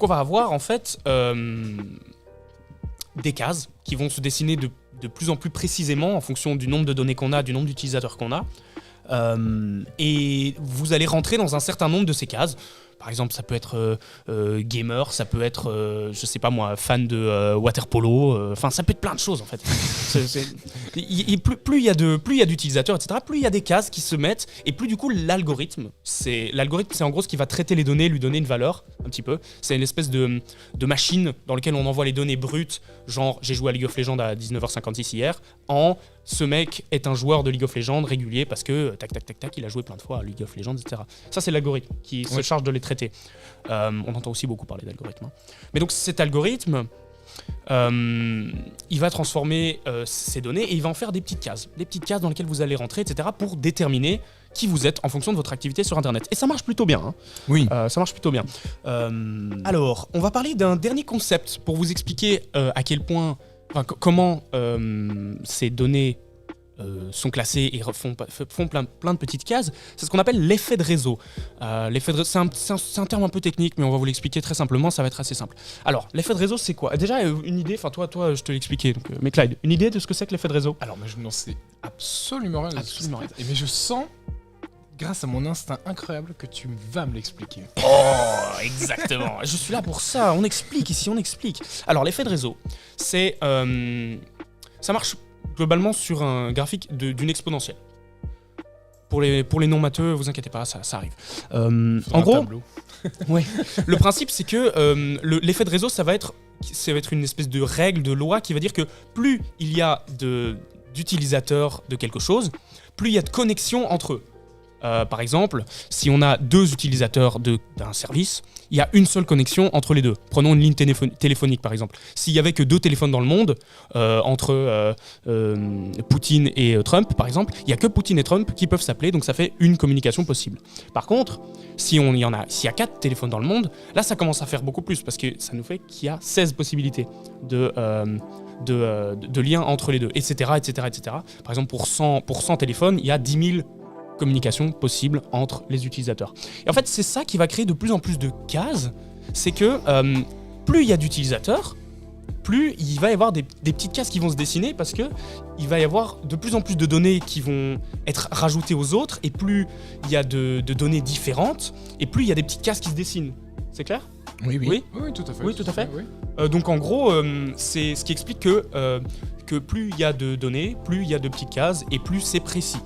donc on va avoir en fait des cases qui vont se dessiner de plus en plus précisément en fonction du nombre de données qu'on a, du nombre d'utilisateurs qu'on a. Et vous allez rentrer dans un certain nombre de ces cases. Par exemple, ça peut être gamer, ça peut être, je sais pas moi, fan de water polo. Enfin, ça peut être plein de choses en fait. Plus il y a d'utilisateurs, etc., plus il y a des cases qui se mettent, et plus du coup l'algorithme, c'est en gros ce qui va traiter les données, lui donner une valeur un petit peu. C'est une espèce de machine dans laquelle on envoie les données brutes, genre j'ai joué à League of Legends à 19h56 hier, ce mec est un joueur de League of Legends régulier parce que tac tac tac tac il a joué plein de fois à League of Legends, etc. Ça c'est l'algorithme qui se charge de les traiter. On entend aussi beaucoup parler d'algorithme. Mais donc cet algorithme, il va transformer ces données et il va en faire des petites cases dans lesquelles vous allez rentrer, etc. pour déterminer qui vous êtes en fonction de votre activité sur Internet. Et ça marche plutôt bien. Hein. Oui. Ça marche plutôt bien. Alors, on va parler d'un dernier concept pour vous expliquer à quel point, comment ces données sont classées et font plein de petites cases. C'est ce qu'on appelle l'effet de réseau. C'est un terme un peu technique, mais on va vous l'expliquer très simplement, ça va être assez simple. Alors, l'effet de réseau, c'est quoi ? Déjà, une idée, toi, je te l'ai expliqué, donc, mais Clyde, une idée de ce que c'est que l'effet de réseau ? Alors, mais je n'en sais absolument rien. Absolument rien. Mais je sens, grâce à mon instinct incroyable, que tu vas me l'expliquer. Oh, exactement. Je suis là pour ça. On explique ici, on explique. Alors, l'effet de réseau, c'est... ça marche globalement sur un graphique d'une exponentielle. Pour les non-matheux, vous inquiétez pas, ça arrive. En gros, ouais, le principe, c'est que l'effet de réseau, ça va être une espèce de règle, de loi qui va dire que plus il y a d'utilisateurs de quelque chose, plus il y a de connexions entre eux. Par exemple, si on a 2 utilisateurs d'un service, il y a une seule connexion entre les deux. Prenons une ligne téléphonique par exemple. S'il y avait que 2 téléphones dans le monde, entre Poutine et Trump par exemple, il n'y a que Poutine et Trump qui peuvent s'appeler, donc ça fait une communication possible. Par contre, s'il y a 4 téléphones dans le monde, là ça commence à faire beaucoup plus, parce que ça nous fait qu'il y a 16 possibilités de liens entre les deux, etc., etc., etc. Par exemple, pour 100 téléphones, il y a 10 000 communication possible entre les utilisateurs. Et en fait, c'est ça qui va créer de plus en plus de cases, c'est que plus il y a d'utilisateurs, plus il va y avoir des petites cases qui vont se dessiner, parce que il va y avoir de plus en plus de données qui vont être rajoutées aux autres, et plus il y a de données différentes, et plus il y a des petites cases qui se dessinent. C'est clair ? Oui, tout à fait. Oui, tout à fait. Oui. Donc en gros, c'est ce qui explique que plus il y a de données, plus il y a de petites cases et plus c'est précis.